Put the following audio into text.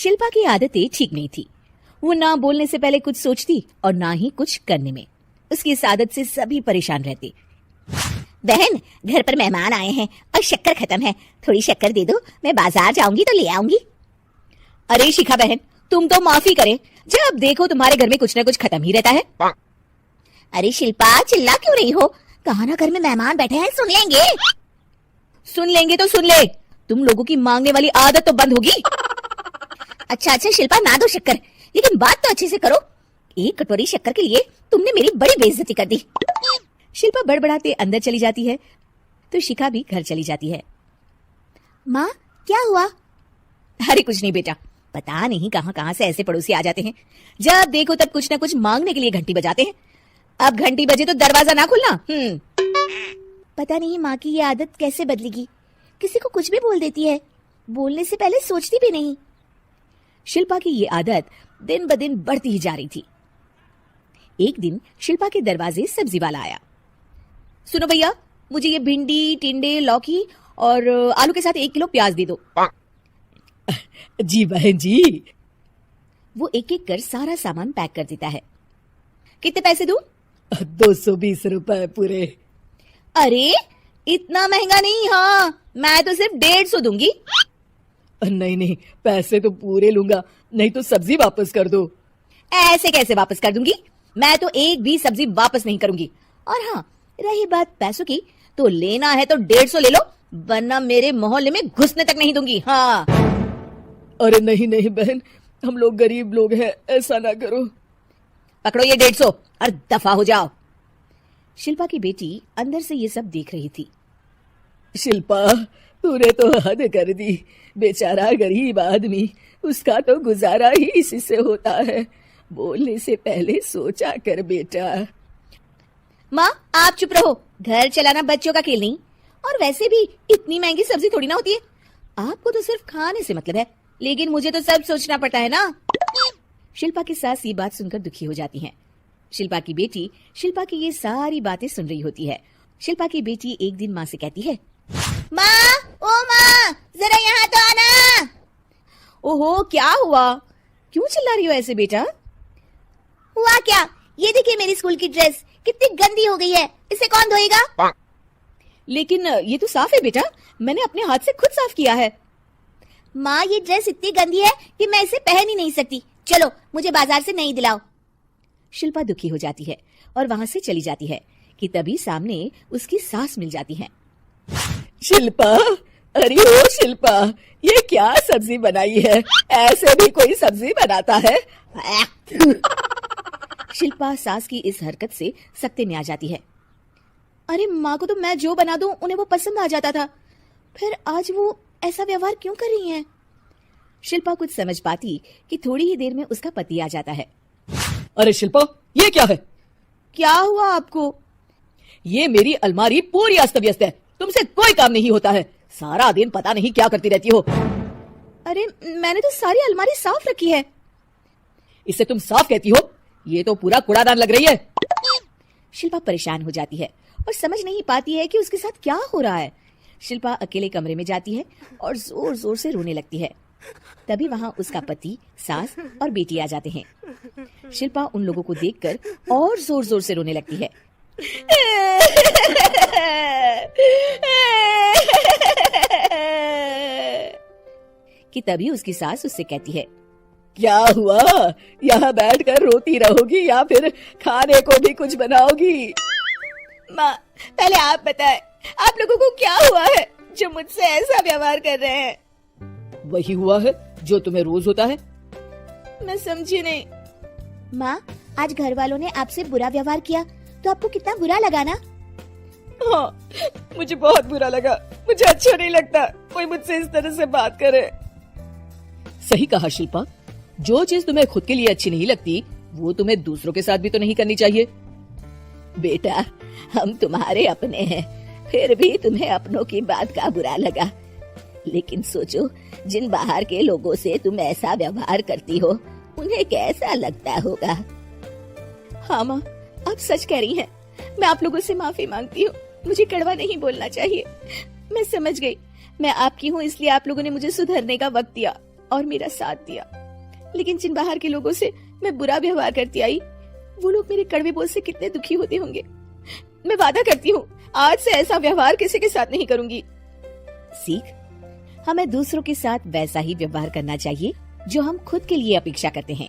शिल्पा की आदतें ठीक नहीं थी। वो ना बोलने से पहले कुछ सोचती और ना ही कुछ करने में। उसकी इस आदत से सभी परेशान रहते। बहन, घर पर मेहमान आए हैं और शक्कर खत्म है, थोड़ी शक्कर दे दो, मैं बाजार जाऊंगी तो ले आऊंगी। अरे शिखा बहन, तुम तो माफी करे, जब देखो तुम्हारे घर में कुछ न कुछ खत्म ही रहता है। अरे शिल्पा, चिल्ला क्यों रही हो? कहा ना घर में मेहमान बैठे हैं, सुन लेंगे। सुन लेंगे तो सुन ले, तुम लोगों की मांगने वाली आदत तो बंद होगी। अच्छा शिल्पा, ना दो शक्कर, लेकिन बात तो अच्छे से करो। एक कटोरी शक्कर के लिए तुमने मेरी बड़ी बेइज्जती कर दी। शिल्पा बड़बड़ाते अंदर चली जाती है तो शिखा भी घर चली जाती है। माँ, क्या हुआ? अरे कुछ नहीं बेटा, पता नहीं कहां कहां से ऐसे पड़ोसी आ जाते हैं, जब देखो तब कुछ न कुछ मांगने के लिए घंटी बजाते हैं। अब घंटी बजे तो दरवाजा ना खुलना। पता नहीं माँ की ये आदत कैसे बदलेगी, किसी को कुछ भी बोल देती है, बोलने से पहले सोचती भी नहीं। शिल्पा की ये आदत दिन ब दिन बढ़ती ही जा रही थी। एक दिन शिल्पा के दरवाजे सब्जी वाला आया। सुनो भैया, मुझे ये भिंडी, टिंडे, लौकी और आलू के साथ 1 किलो प्याज दे दो। जी बहन जी। वो एक एक कर सारा सामान पैक कर देता है। कितने पैसे दूं? 220 रुपए पूरे। अरे इतना महंगा नहीं। हाँ, मैं तो सिर्फ 150 दूंगी। नहीं नहीं, पैसे तो पूरे लूंगा, नहीं तो सब्जी वापस कर दो। ऐसे कैसे वापस कर दूंगी? मैं तो एक भी सब्जी वापस नहीं करूंगी। और हाँ, रही बात पैसों की, तो लेना है तो 150 ले लो, वरना मेरे मोहल्ले में घुसने तक नहीं दूंगी। हाँ। अरे नहीं नहीं बहन, हम लोग गरीब लोग हैं, ऐसा ना करो। पकड़ो ये 150 और दफा हो जाओ। शिल्पा की बेटी अंदर से ये सब देख रही थी। शिल्पा, तूने तो हद कर दी। बेचारा गरीब आदमी, उसका तो गुजारा ही इसी से होता है। बोलने से पहले सोचा कर बेटा। माँ आप चुप रहो, घर चलाना बच्चों का खेल नहीं। और वैसे भी इतनी महंगी सब्जी थोड़ी ना होती है। आपको तो सिर्फ खाने से मतलब है, लेकिन मुझे तो सब सोचना पड़ता है ना। शिल्पा की सास ये बात सुनकर दुखी हो जाती हैं। शिल्पा की बेटी शिल्पा की ये सारी बातें सुन रही होती है। शिल्पा की बेटी एक दिन माँ से कहती है, माँ, ओ माँ, जरा यहाँ तो आना। ओहो, क्या हुआ? क्यों चिल्ला रही हो ऐसे बेटा? हुआ क्या? ये देखिए मेरी स्कूल की ड्रेस कितनी गंदी हो गई है, इसे कौन धोएगा? लेकिन ये तो साफ है बेटा, मैंने अपने हाथ से खुद साफ किया है। माँ, ये ड्रेस इतनी गंदी है कि मैं इसे पहन ही नहीं सकती। चलो मुझे बाजार से नई दिलाओ। शिल्पा दुखी हो जाती है और वहां से चली जाती है कि तभी सामने उसकी सास मिल जाती है। शिल्पा, अरे ओ शिल्पा, ये क्या सब्जी बनाई है? ऐसे भी कोई सब्जी बनाता है? शिल्पा सास की इस हरकत से सख्ते में आ जाती है। अरे माँ को तो मैं जो बना दूं उन्हें वो पसंद आ जाता था, फिर आज वो ऐसा व्यवहार क्यों कर रही हैं? शिल्पा कुछ समझ पाती कि थोड़ी ही देर में उसका पति आ जाता है। अरे शिल्पा, ये क्या है? क्या हुआ आपको? ये मेरी अलमारी पूरी अस्त व्यस्त है, तुमसे कोई काम नहीं होता है। सारा दिन पता नहीं क्या करती रहती हो। अरे मैंने तो सारी अलमारी साफ रखी है। इसे तुम साफ कहती हो? ये तो पूरा कूड़ादान लग रही है। शिल्पा परेशान हो जाती है और समझ नहीं पाती है कि उसके साथ क्या हो रहा है। शिल्पा अकेले कमरे में जाती है और जोर जोर से रोने लगती है। तभी वहां उसका पति, सास और बेटी आ जाते हैं। शिल्पा उन लोगों को देखकर और जोर जोर से रोने लगती है। कि तभी उसकी सास उससे कहती है, क्या हुआ? यहाँ बैठकर रोती रहोगी या फिर खाने को भी कुछ बनाओगी? माँ, पहले आप बताएं, आप लोगों को क्या हुआ है जो मुझसे ऐसा व्यवहार कर रहे हैं? वही हुआ है जो तुम्हें रोज होता है। मैं समझी नहीं। माँ, आज घर वालों ने आपसे बुरा व्यवहार किया तो आपको कितना बुरा लगा ना? हाँ, मुझे बहुत बुरा लगा। मुझे अच्छा नहीं लगता कोई मुझसे इस तरह से बात करे। सही कहा शिल्पा, जो चीज तुम्हें खुद के लिए अच्छी नहीं लगती वो तुम्हें दूसरों के साथ भी तो नहीं करनी चाहिए। बेटा, हम तुम्हारे अपने हैं, फिर भी तुम्हें अपनों की बात का बुरा लगा। लेकिन सोचो, जिन बाहर के लोगों से तुम ऐसा व्यवहार करती हो उन्हें कैसा लगता होगा। हाँ माँ, आप सच कह रही हैं। मैं आप लोगों से माफी मांगती हूँ, मुझे कड़वा नहीं बोलना चाहिए। मैं समझ गई, मैं आपकी हूँ इसलिए आप लोगों ने मुझे सुधरने का वक्त दिया। और मेरा साथ दिया। लेकिन जिन बाहर के लोगों से मैं बुरा व्यवहार करती आई, वो लोग मेरे कड़वे बोल से कितने दुखी होते होंगे। मैं वादा करती हूँ आज से ऐसा व्यवहार किसी के साथ नहीं करूंगी। सीख, हमें दूसरों के साथ वैसा ही व्यवहार करना चाहिए जो हम खुद के लिए अपेक्षा करते हैं।